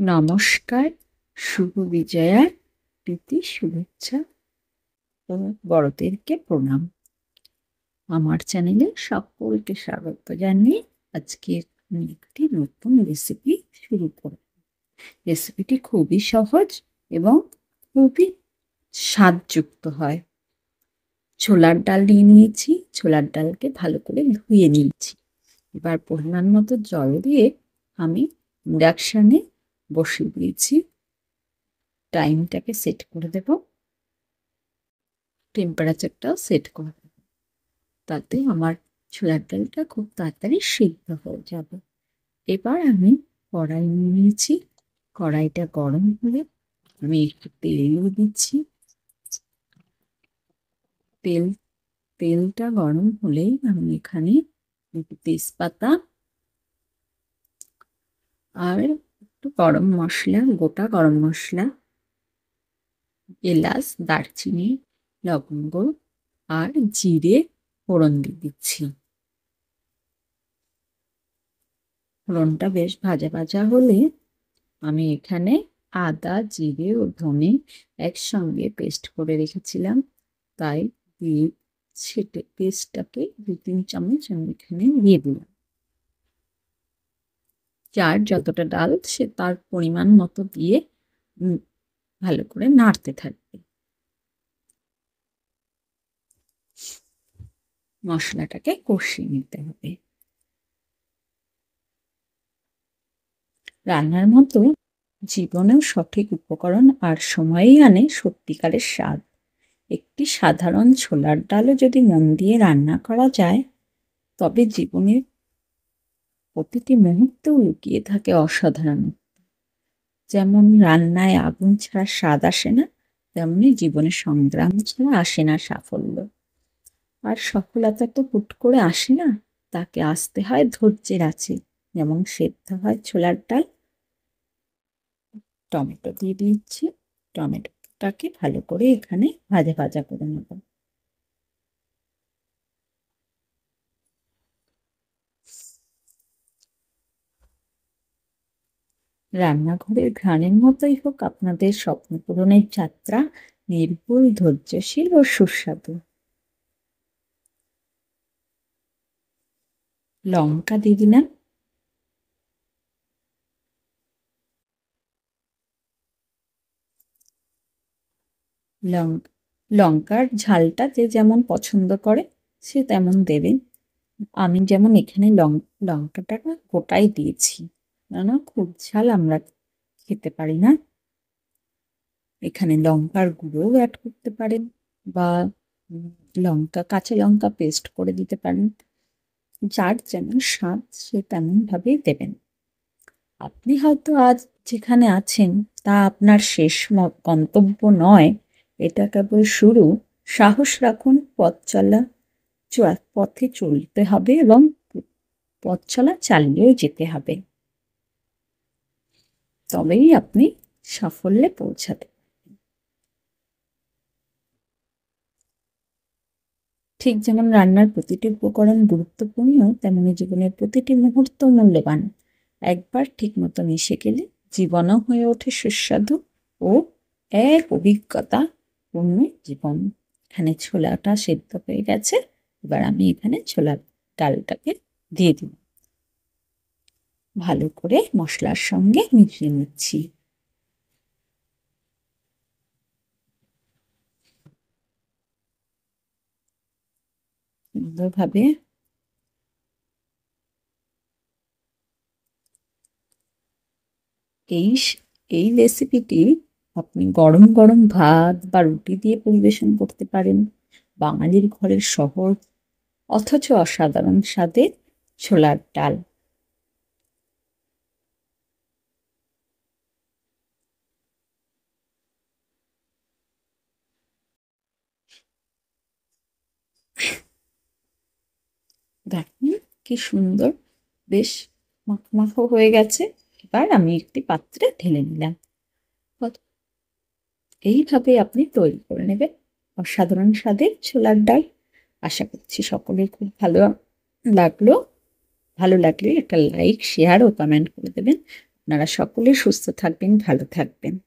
নমস্কার, শুভ বিজয়ার প্রীতি শুভেচ্ছা ও বড়দেরকে প্রণাম। আমার চ্যানেলে সকলকে স্বাগত জানিয়ে আজকে আমি একটি নতুন রেসিপি শুরু করব। রেসিপিটি খুবই সহজ এবং খুবই স্বাদযুক্ত হয়। ছোলার ডাল নিয়ে নিয়েছি, ছোলার ডালকে ভালো করে ধুয়ে নিয়েছি। এবার পরিমাণ মতো জল দিয়ে আমি ইন্ডাকশানে বসিয়ে দিয়েছি। টাইমটাকে সেট করে দেব, টেম্পারেচারটাও সেট করে দেব, তাতে আমার ছোলার ডালটা খুব তাড়াতাড়ি সিদ্ধ হয়ে যাবে। এবার আমি কড়াই নিয়ে নিয়েছি। কড়াইটা গরম হলে আমি একটু তেল দিচ্ছি। তেলটা গরম হলেই আমি এখানে একটু তেজপাতা আর একটু গরম মশলা, গোটা গরম মশলা, এলাচ, দারচিনি, লবঙ্গ আর জিরে ফোড়ন দিয়ে দিচ্ছি। ফোড়নটা বেশ ভাজা ভাজা হলে আমি এখানে আদা, জিরে ও ধনে একসঙ্গে পেস্ট করে রেখেছিলাম, তাই দিয়ে সেটে পেস্টটাকে 2-3 চামচ আমি এখানে দিয়ে দিলাম। যার যতটা ডাল সে তার পরিমাণ মতো দিয়ে ভালো করে নাড়তে থাকবে। মশলাটাকে কষিয়ে নিতে হবে। রান্নার মতো জীবনেও সঠিক উপকরণ আর সময়েই আনে সত্যিকারের স্বাদ। একটি সাধারণ ছোলার ডালও যদি মন দিয়ে রান্না করা যায়, তবে জীবনের প্রতিটি মুহূর্তেও লুকিয়ে থাকে অসাধারণ। যেমন রান্নায় আগুন ছাড়া স্বাদ আসে না, তেমনি জীবনে সংগ্রাম ছাড়া আসে না সাফল্য। আর সফলতা তো হুট করে আসে না, তাকে আসতে হয় ধৈর্যের আছে। যেমন সেদ্ধ হয় ছোলার ডাল। টমেটো দিয়ে দিচ্ছি। টমেটোটাকে ভালো করে এখানে ভাজা ভাজা করে নেব। রান্নাঘরের ঘ্রাণের মতোই হোক আপনাদের স্বপ্ন পূরণের যাত্রা, নির্ভুল, ধৈর্যশীল ও সুস্বাদু। লঙ্কা দিয়ে দিলাম। লঙ্কার ঝালটা যে যেমন পছন্দ করে সে তেমন দেবেন। আমি যেমন এখানে লঙ্কাটা গোটাই দিয়েছি, কেননা খুব ঝাল আমরা খেতে পারি না। এখানে লঙ্কার গুঁড়োও অ্যাড করতে পারেন বা কাঁচা লঙ্কা পেস্ট করে দিতে পারেন। যার যেমন স্বাদ সে তেমন ভাবেই দেবেন। আপনি হয়তো আজ যেখানে আছেন তা আপনার শেষ গন্তব্য নয়, এটা কেবল শুরু। সাহস রাখুন, পথে চলতে হবে এবং পথ চলা চালিয়েও যেতে হবে, তবেই আপনি সাফল্যে পৌঁছাতে। ঠিক যেমন রান্নার প্রতিটি উপকরণ গুরুত্বপূর্ণ, তেমনি জীবনের প্রতিটি মুহূর্ত মূল্যবান। একবার ঠিকমতো মিশে গেলে জীবনও হয়ে ওঠে সুস্বাদু ও এক অভিজ্ঞতা পূর্ণ জীবন। এখানে ছোলাটা সেদ্ধ হয়ে গেছে। এবার আমি এখানে ছোলার ডালটাকে দিয়ে দিই, ভালো করে মশলার সঙ্গে মিশিয়ে নিচ্ছি। সুন্দরভাবে এই এই রেসিপিটি আপনি গরম গরম ভাত বা রুটি দিয়ে পরিবেশন করতে পারেন। বাঙালির ঘরের সহজ অথচ অসাধারণ স্বাদের ছোলার ডাল। দেখুন কি সুন্দর, বেশ মাখো হয়ে গেছে। এবার আমি একটি পাত্রে ঢেলে নিলাম। এইভাবে আপনি তৈরি করে নেবেন অসাধারণ স্বাদের ছোলার ডাল। আশা করছি সকলের খুব ভালো লাগলো। ভালো লাগলে একটা লাইক, শেয়ার ও কমেন্ট করে দেবেন। আপনারা সকলে সুস্থ থাকবেন, ভালো থাকবেন।